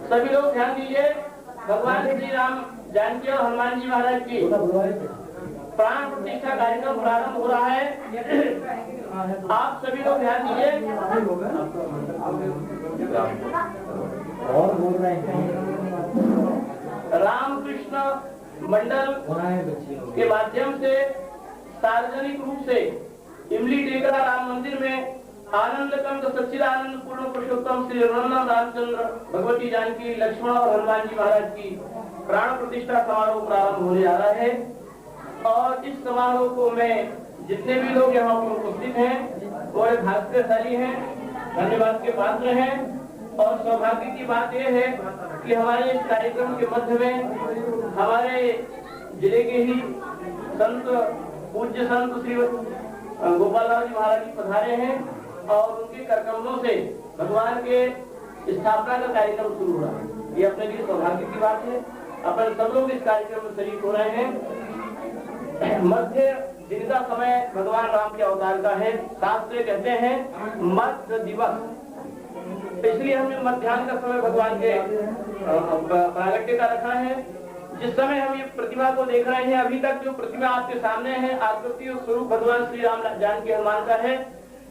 सभी लोग ध्यान दीजिए। भगवान श्री राम, जानकी और हनुमान जी महाराज की प्राण प्रतिष्ठा कार्यक्रम प्रारंभ हो रहा है। आप सभी लोग ध्यान दीजिए। और बोल रहे हैं रामकृष्ण मंडल के माध्यम से सार्वजनिक रूप से इमली टेकरा राम मंदिर में आनंद कंद सच्चिदानंद पूर्ण पुरुषोत्तम श्री रघुनाथ रामचंद्र, भगवती जानकी, लक्ष्मण और हनुमान जी महाराज की प्राण प्रतिष्ठा समारोह प्रारंभ होने जा रहा है। और इस समारोह को मैं, जितने भी लोग यहाँ पर उपस्थित हैं वो भाग्यशाली हैं, धन्यवाद के पात्र हैं। और सौभाग्य की बात यह है कि हमारे इस कार्यक्रम के मध्य में हमारे जिले के ही संत, पूज्य संत श्री गोपाल राव जी महाराज जी पधारे हैं और उनके करकमलों से भगवान के स्थापना का कार्यक्रम शुरू हो रहा है। ये अपने लिए सौभाग्य की बात है। अपन सब लोग इस कार्यक्रम में शरीक हो रहे हैं। मध्य दिन का समय भगवान राम के अवतार का है। शास्त्र कहते हैं मध्य दिवस, इसलिए हमने मध्याह्न का समय भगवान के प्रागट्य का रखा है। जिस समय हम ये प्रतिमा को देख रहे हैं, अभी तक जो प्रतिमा आपके सामने है, आकृति और स्वरूप भगवान श्री राम जानकी हनुमान का है।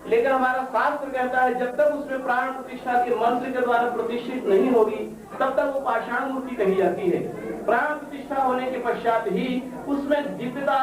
लेकिन हमारा शास्त्र कहता है जब तक उसमें प्राण प्रतिष्ठा के मंत्र के द्वारा प्रतिष्ठित नहीं होगी तब तक वो पाषाण मूर्ति कही जाती है। प्राण प्रतिष्ठा होने के पश्चात ही उसमें दिव्यता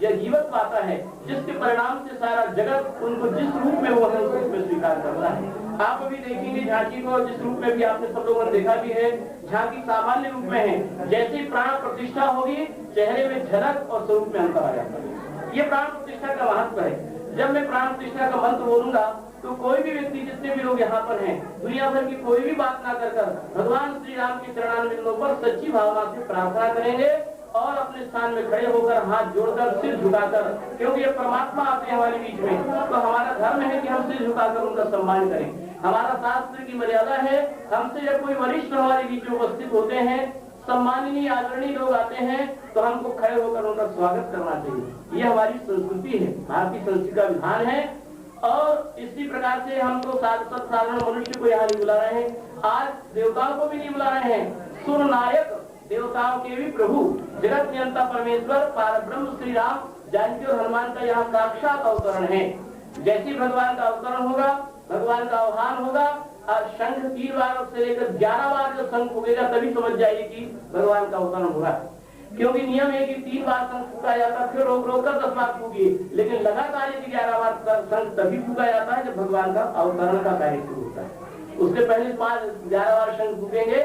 या जीवत्व आता है, जिसके परिणाम से सारा जगत उनको जिस रूप में वो है उस रूप में स्वीकार करता है। आप अभी देखेंगे झांकी को, जिस रूप में भी आपने सब लोगों ने देखा भी है, झांकी सामान्य रूप में है। जैसे प्राण प्रतिष्ठा होगी चेहरे में झलक और स्वरूप में अंतर आ जाता है। ये प्राण प्रतिष्ठा का महत्व है। जब मैं प्राण प्रतिष्ठा का मंत्र बोलूंगा तो कोई भी व्यक्ति, जितने भी लोग यहाँ पर हैं, दुनिया भर की कोई भी बात ना कर भगवान श्री राम के चरणारविंदों पर सच्ची भावना से प्रार्थना करेंगे और अपने स्थान में खड़े होकर हाथ जोड़कर सिर झुकाकर, क्योंकि ये परमात्मा आते हैं हमारे बीच में, तो हमारा धर्म है कि हम सिर झुकाकर उनका सम्मान करें। हमारा शास्त्र की मर्यादा है, हमसे जब कोई वरिष्ठ हमारे बीच में उपस्थित होते हैं, सम्माननीय आदरणीय लोग आते हैं, तो हमको खड़े होकर उनका स्वागत करना चाहिए। ये हमारी संस्कृति है, भारतीय संस्कृति का विधान है। और इसी प्रकार से हम तो साधारण मनुष्य को यहाँ नहीं बुला रहे हैं, आज देवताओं को भी नहीं बुला रहे हैं। सुरनायक देवताओं के भी प्रभु जगत नियंता परमेश्वर पार ब्रह्म श्री राम, जानकी और हनुमान का यहाँ साक्षात अवतरण है। जैसे भगवान का अवतरण होगा, भगवान का आह्वान होगा और शंख 3 बार से लेकर 11 बार जब शंख फूकेगा तभी समझ जाइए कि भगवान का अवतरण होगा। क्योंकि नियम है कि 3 बार शंख फूका जाता है, फिर रोक रोक कर 10 बार फूकिए, लेकिन लगातार यदि 11 बार शंख तभी फूका जाता है जब भगवान का अवतरण का कार्य शुरू होता है। उसके पहले 11 बार शंख फूकेंगे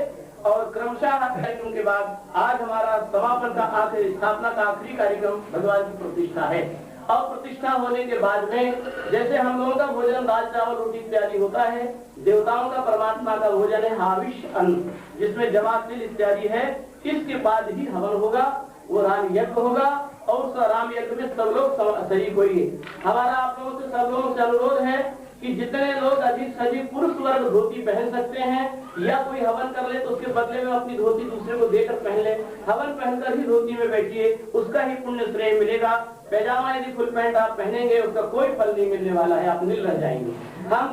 और क्रमशः कार्यक्रम के बाद आज हमारा समापन का आखिरी, स्थापना का आखिरी कार्यक्रम भगवान की प्रतिष्ठा है। और प्रतिष्ठा होने के बाद में जैसे हम लोगों का भोजन दाल चावल रोटी इत्यादि होता है, देवताओं का परमात्मा का भोजन है हाविष अन्न, जिसमें जमा तिल इत्यादि है। इसके बाद ही हवन होगा, वो राम यज्ञ होगा और उस राम यज्ञ में सब लोग शरीक होंगे। हमारा आप लोगों से, सब लोगों से अनुरोध है कि जितने लोग अधिक से अधिक पुरुष वर्ग धोती पहन सकते हैं, या कोई हवन कर ले तो उसके बदले में अपनी धोती दूसरे को देकर पहन ले। हवन पहनकर ही धोती में बैठिए, उसका ही पुण्य श्रेय मिलेगा। पैजामा यदि फुल पैंट आप पहनेंगे उसका कोई फल नहीं मिलने वाला है, आप नील रह जाएंगे। हम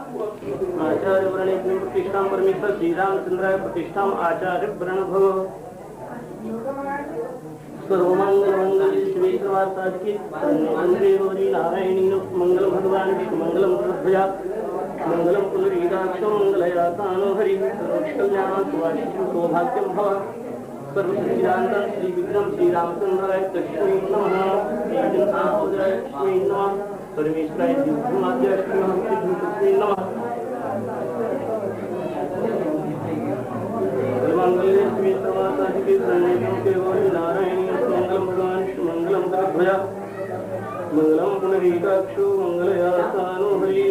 आचार्य वर्ण प्रतिष्ठा परमेश्वर श्री रामचंद्र प्रतिष्ठा आचार्य वर्ण भव सर्वमंगल मंगल शिवे सर्वार्थसाधिके शरण्ये गौरी नारायणी मंगल भगवान विष्णु मंगलम प्रभया मंगलम पुनरीकाक्षो मंगलयातानो हरि सर्वकल्याण सौभाग्यम भव सर्वसिद्धान्तं श्री विक्रम श्री रामचंद्राय लक्ष्मी नमः लक्ष्मी नमः परमेश्वराय दिव्यमाद्य लक्ष्मी नमः मंगले श्री सर्वार्थसाधिके शरण्ये गौरी नारायणी मंगलम भगवान विष्णु मंगलम प्रभया मंगलम पुनरीकाक्षो मंगलयातानो हरि।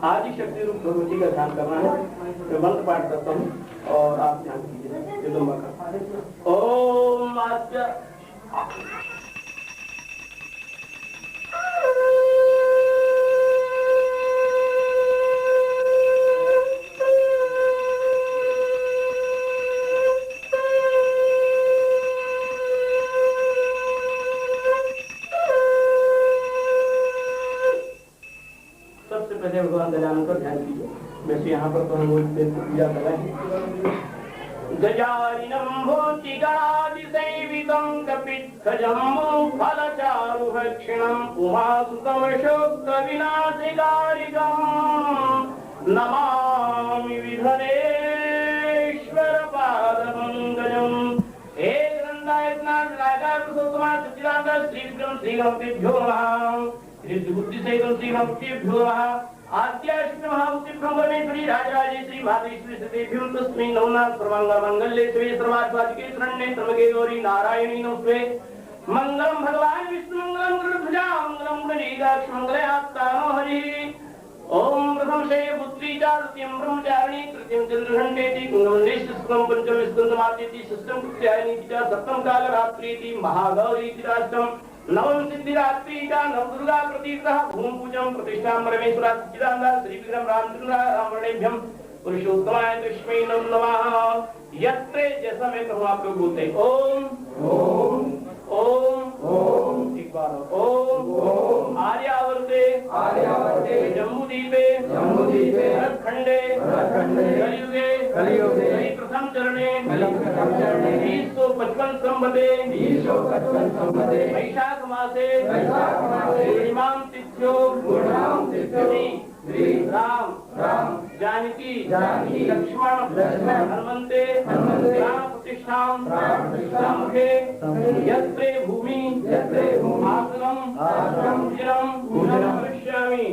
आदि शक्ति रूप भगवती का ध्यान करना है। मैं मंत्र पाठ करता हूँ और आप ध्यान कीजिए। ओम आद्य कहते हैं भगवान गजानन का ध्यान कीजिए। वैसे यहाँ पर तो हम लोग पूजा कर रहे हैं। गजाननं भूतिगणादिसेवितं कपित्थजम्बू फलचारुभक्षिणं उमासुतमशोक्तविनाशिकारिकं नमामि विघ्नेश्वर पादपङ्कजम्। हे ग्रन्थायतनायकार सच्चिदानंद श्री गणपतिभ्यो नमः। श्री बुद्धिसहितं श्री गणपतिभ्यो नमः। आद्याश्री महाभूतिभ्यो परमेश्वरी राजराजेश्वरी भागेश्वरी सतेभ्यो तस्मै नमः। सर्वमंगलमंगल्ये शिवे सर्वार्थसाधिके शरण्ये त्र्यंबके गौरी नारायणी नमस्ते। मंगलम भगवान विष्णु मंगलम गरुड़ध्वजा मंगलम पुंडरीकाक्ष मंगलयात्तानो हरि। ओम प्रथम से पुत्री चारुत्यं ब्रह्मचारिणी तृतीयं चंद्रघंटेति कुंडलेश्वरं पंचम स्कंदमात्यति षष्ठं कुत्यायनी च सप्तम कालरात्रिति महागौरीति राष्ट्रम नवम सिद्धिरात्रि का नव दुर्गा प्रतीकः भूम पूजन प्रतिष्ठा परमेश्वर सच्चिदानंद श्री विक्रम रामचंद्र रामवर्णेभ्यम पुरुषोत्तमाय तस्मै नमः। यत्र जैसा मैं कहूँ आप लोग बोलते ओम ओम ओम ओम एक बार ओम ओम आर्यावर्ते आर्यावर्ते जम्बूद्वीपे जम्बूद्वीपे भरतखंडे भरतखंडे कलियुगे कलियुगे प्रथम चरणे 255 संवते वैशाख मासे पूर्णिमां तिथ्यो श्री राम जानकी लक्ष्मण हनुमन्ते राम प्रतिष्ठां मुखे यत्रे भूमि आसनं पूजनं करिष्यामि।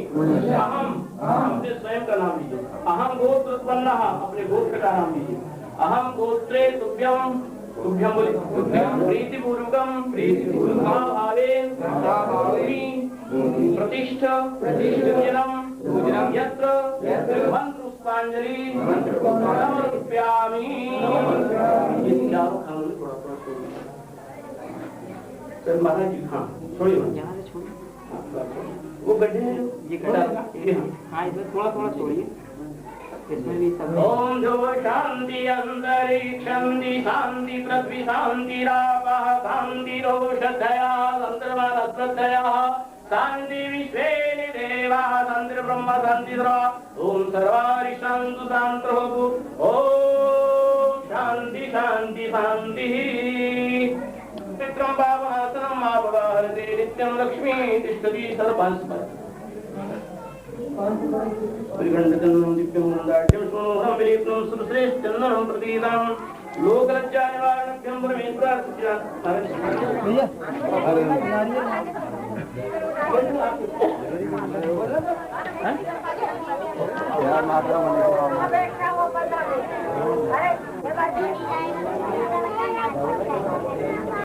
अहम अपने स्वयं का नाम लीजिए। अहम गोत्र उत्पन्नः अपने गोत्र का नाम लीजिए। अहम गोत्रे तुभ्यं तुभ्यं प्रीतिपूर्वकं भावेन प्रतिष्ठ पूजनं यत्र मंत्रपुष्पांजलि समर्पयामि। महाराज जी हाँ छोड़िए वो गड्ढे हैं ये गड्ढा हाँ इधर थोड़ा थोड़ा छोड़िए। ओम जो शांति अंतरिक्षं शांति पृथ्वी शांतिरापः शांतिरोषधया तंत्रमनश्रद्धया शांति विश्वे देवाः तंत्र ब्रह्म शांतिधरा। ओम सर्वाणि शान्तु शान्तु ओम शांति शांति शांति। पित्रं पावनासनं मा भवाहरते नित्यं लक्ष्मी तिष्ठति सर्वस्मत्। परिगण्डचन्दनं दिव्यं नन्दाढ्यं सोनोहं विलीनं सुरश्रेष्ठचन्दनं प्रतीतं लोकलज्जानिवारणभ्यं परमेश्वर भैया यार मात्रा